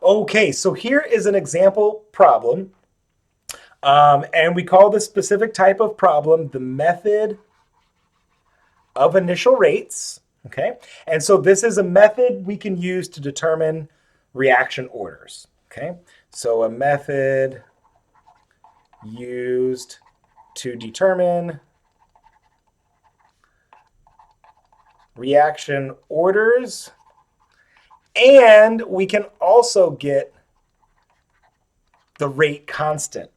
Okay, so here is an example problem. And we call this specific type of problem the method of initial rates. Okay, and so this is a method we can use to determine reaction orders. Okay, so a method used to determine reaction orders. And we can also get the rate constant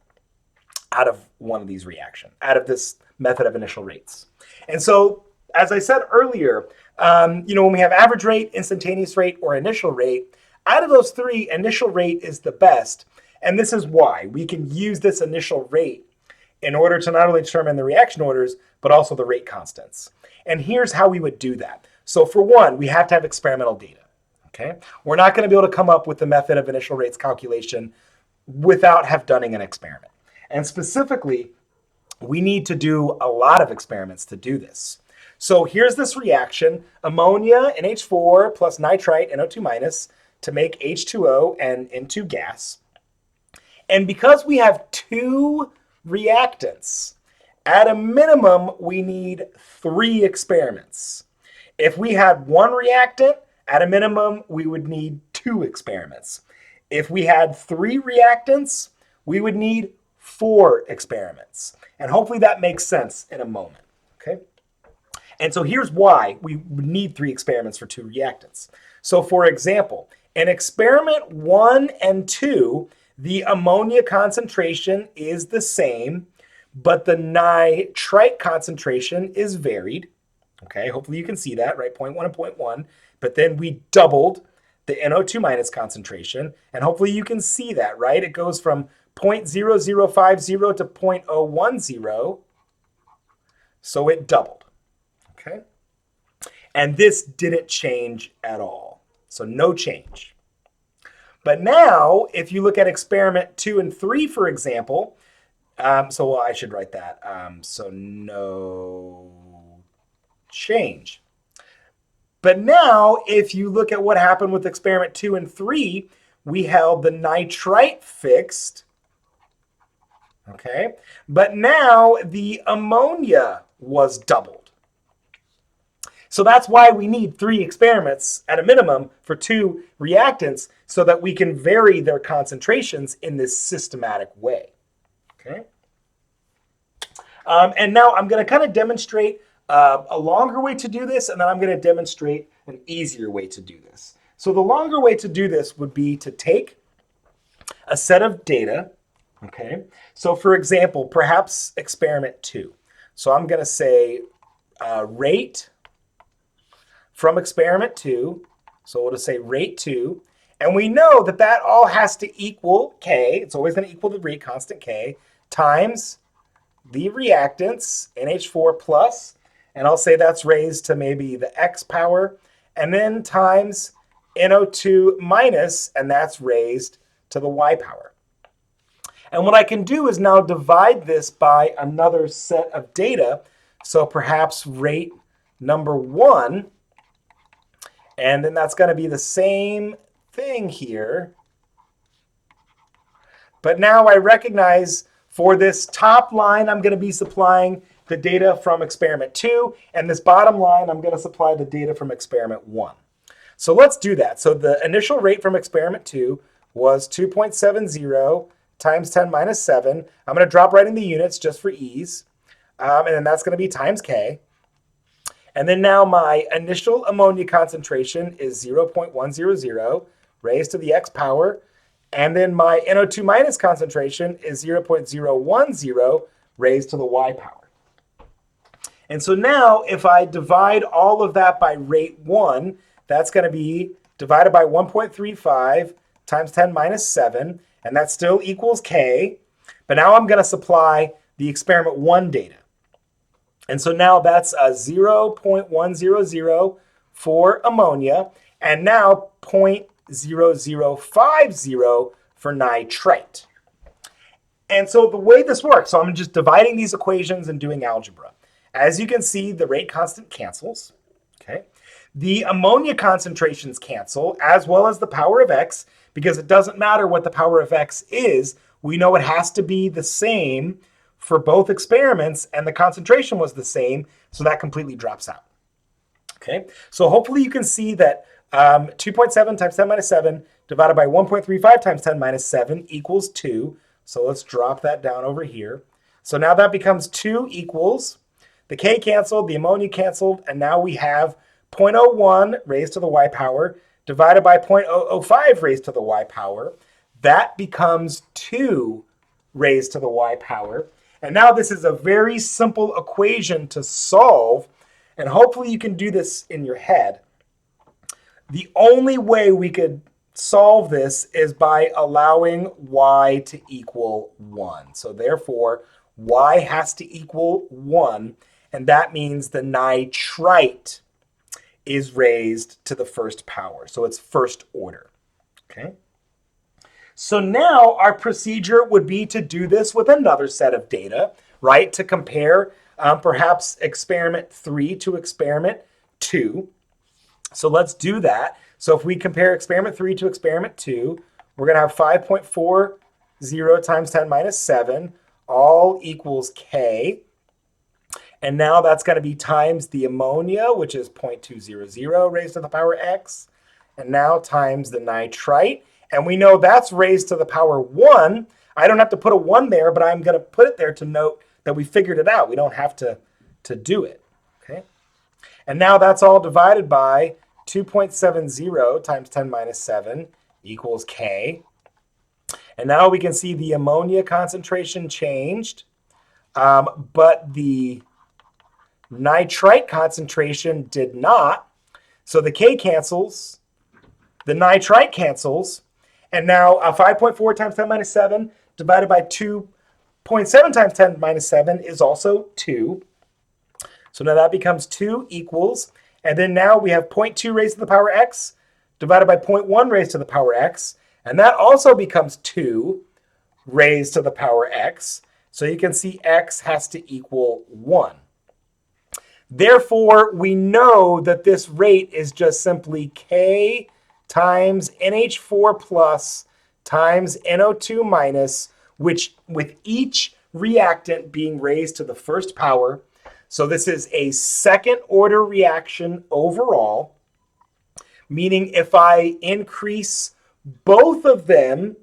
out of one of these reactions, out of this method of initial rates. And so, as I said earlier, when we have average rate, instantaneous rate, or initial rate, out of those three, initial rate is the best. And this is why. We can use this initial rate in order to not only determine the reaction orders, but also the rate constants. And here's how we would do that. So for one, we have to have experimental data. Okay, we're not going to be able to come up with the method of initial rates calculation without have done an experiment. And specifically, we need to do a lot of experiments to do this. So here's this reaction, ammonia, NH4 plus nitrite, NO2 minus, to make H2O and N2 gas. And because we have two reactants, at a minimum, we need 3 experiments. If we had one reactant, at a minimum, we would need 2 experiments. If we had 3 reactants, we would need 4 experiments. And hopefully that makes sense in a moment, okay? And so here's why we would need 3 experiments for 2 reactants. So for example, in experiment 1 and 2, the ammonia concentration is the same, but the nitrite concentration is varied. Okay, hopefully you can see that, right? 0.1 and 0.1. But then we doubled the NO2 minus concentration. And hopefully you can see that, right? It goes from 0.0050 to 0.010. So it doubled. Okay. And this didn't change at all. So no change. But now, if you look at experiment 2 and 3, for example, I should write that. So no change. But now, if you look at what happened with experiment 2 and 3, we held the nitrite fixed, okay? But now the ammonia was doubled. So that's why we need 3 experiments at a minimum for 2 reactants so that we can vary their concentrations in this systematic way, okay? And now I'm going to kind of demonstrate a longer way to do this, and then I'm going to demonstrate an easier way to do this. So the longer way to do this would be to take a set of data, okay? So for example, perhaps experiment 2. So I'm going to say rate from experiment 2. So we'll just say rate 2. And we know that that all has to equal K. It's always going to equal the rate constant K times the reactants, NH4 plus, and I'll say that's raised to maybe the X power, and then times NO2 minus, and that's raised to the Y power. And what I can do is now divide this by another set of data. So perhaps rate number 1, and then that's going to be the same thing here. But now I recognize for this top line, I'm going to be supplying the data from experiment 2, and this bottom line, I'm going to supply the data from experiment 1. So let's do that. So the initial rate from experiment 2 was 2.70 times 10 minus 7. I'm going to drop right in the units just for ease. And then that's going to be times K. And then now my initial ammonia concentration is 0.100 raised to the X power. And then my NO2 minus concentration is 0.010 raised to the Y power. And so now if I divide all of that by rate 1, that's going to be divided by 1.35 times 10 minus 7. And that still equals K. But now I'm going to supply the experiment 1 data. And so now that's a 0.100 for ammonia. And now 0.0050 for nitrite. And so the way this works, so I'm just dividing these equations and doing algebra. As you can see, the rate constant cancels. Okay. The ammonia concentrations cancel, as well as the power of x, because it doesn't matter what the power of x is. We know it has to be the same for both experiments, and the concentration was the same, so that completely drops out. Okay, so hopefully you can see that 2.7 times 10 minus 7 divided by 1.35 times 10 minus 7 equals 2. So let's drop that down over here. So now that becomes 2 equals, the K canceled, the ammonia canceled, and now we have 0.01 raised to the y power divided by 0.005 raised to the y power. That becomes 2 raised to the y power. And now this is a very simple equation to solve, and hopefully you can do this in your head. The only way we could solve this is by allowing y to equal 1. So therefore, y has to equal 1, and that means the nitrite is raised to the first power. So it's first order. Okay. So now our procedure would be to do this with another set of data, right? To compare perhaps experiment 3 to experiment 2. So let's do that. So if we compare experiment 3 to experiment 2, we're going to have 5.40 times 10 minus 7 all equals K. And now that's going to be times the ammonia, which is 0.200 raised to the power x. And now times the nitrite. And we know that's raised to the power 1. I don't have to put a 1 there, but I'm going to put it there to note that we figured it out. We don't have to do it. Okay. And now that's all divided by 2.70 times 10 minus 7 equals K. And now we can see the ammonia concentration changed, but the nitrite concentration did not. So the K cancels, the nitrite cancels, and now 5.4 times 10 minus 7 divided by 2.7 times 10 minus 7 is also 2. So now that becomes 2 equals, and then now we have 0.2 raised to the power x divided by 0.1 raised to the power x, and that also becomes 2 raised to the power x. So you can see x has to equal 1. Therefore, we know that this rate is just simply K times NH4 plus times NO2 minus, which with each reactant being raised to the first power. So this is a second order reaction overall, meaning if I increase both of them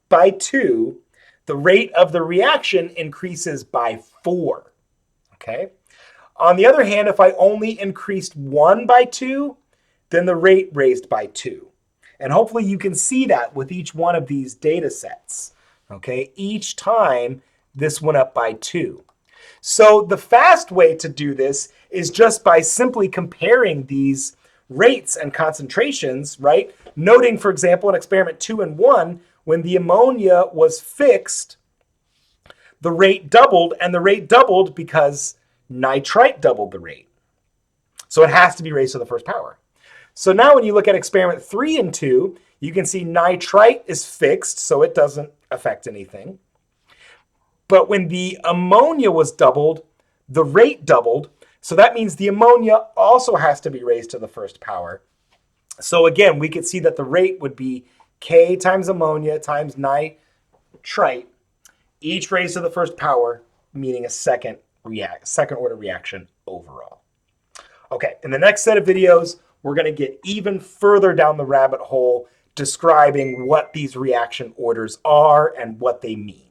by 2, the rate of the reaction increases by 4. Okay. On the other hand, if I only increased 1 by 2, then the rate raised by 2. And hopefully you can see that with each one of these data sets. Okay, each time this went up by 2. So the fast way to do this is just by simply comparing these rates and concentrations, right? Noting, for example, in experiment 2 and 1, when the ammonia was fixed, the rate doubled, and the rate doubled because nitrite doubled the rate. So it has to be raised to the first power. So now when you look at experiment 3 and 2, you can see nitrite is fixed, so it doesn't affect anything. But when the ammonia was doubled, the rate doubled. So that means the ammonia also has to be raised to the first power. So again, we could see that the rate would be K times ammonia times nitrite, each raised to the first power, meaning a second order reaction overall. Okay, in the next set of videos, we're going to get even further down the rabbit hole describing what these reaction orders are and what they mean.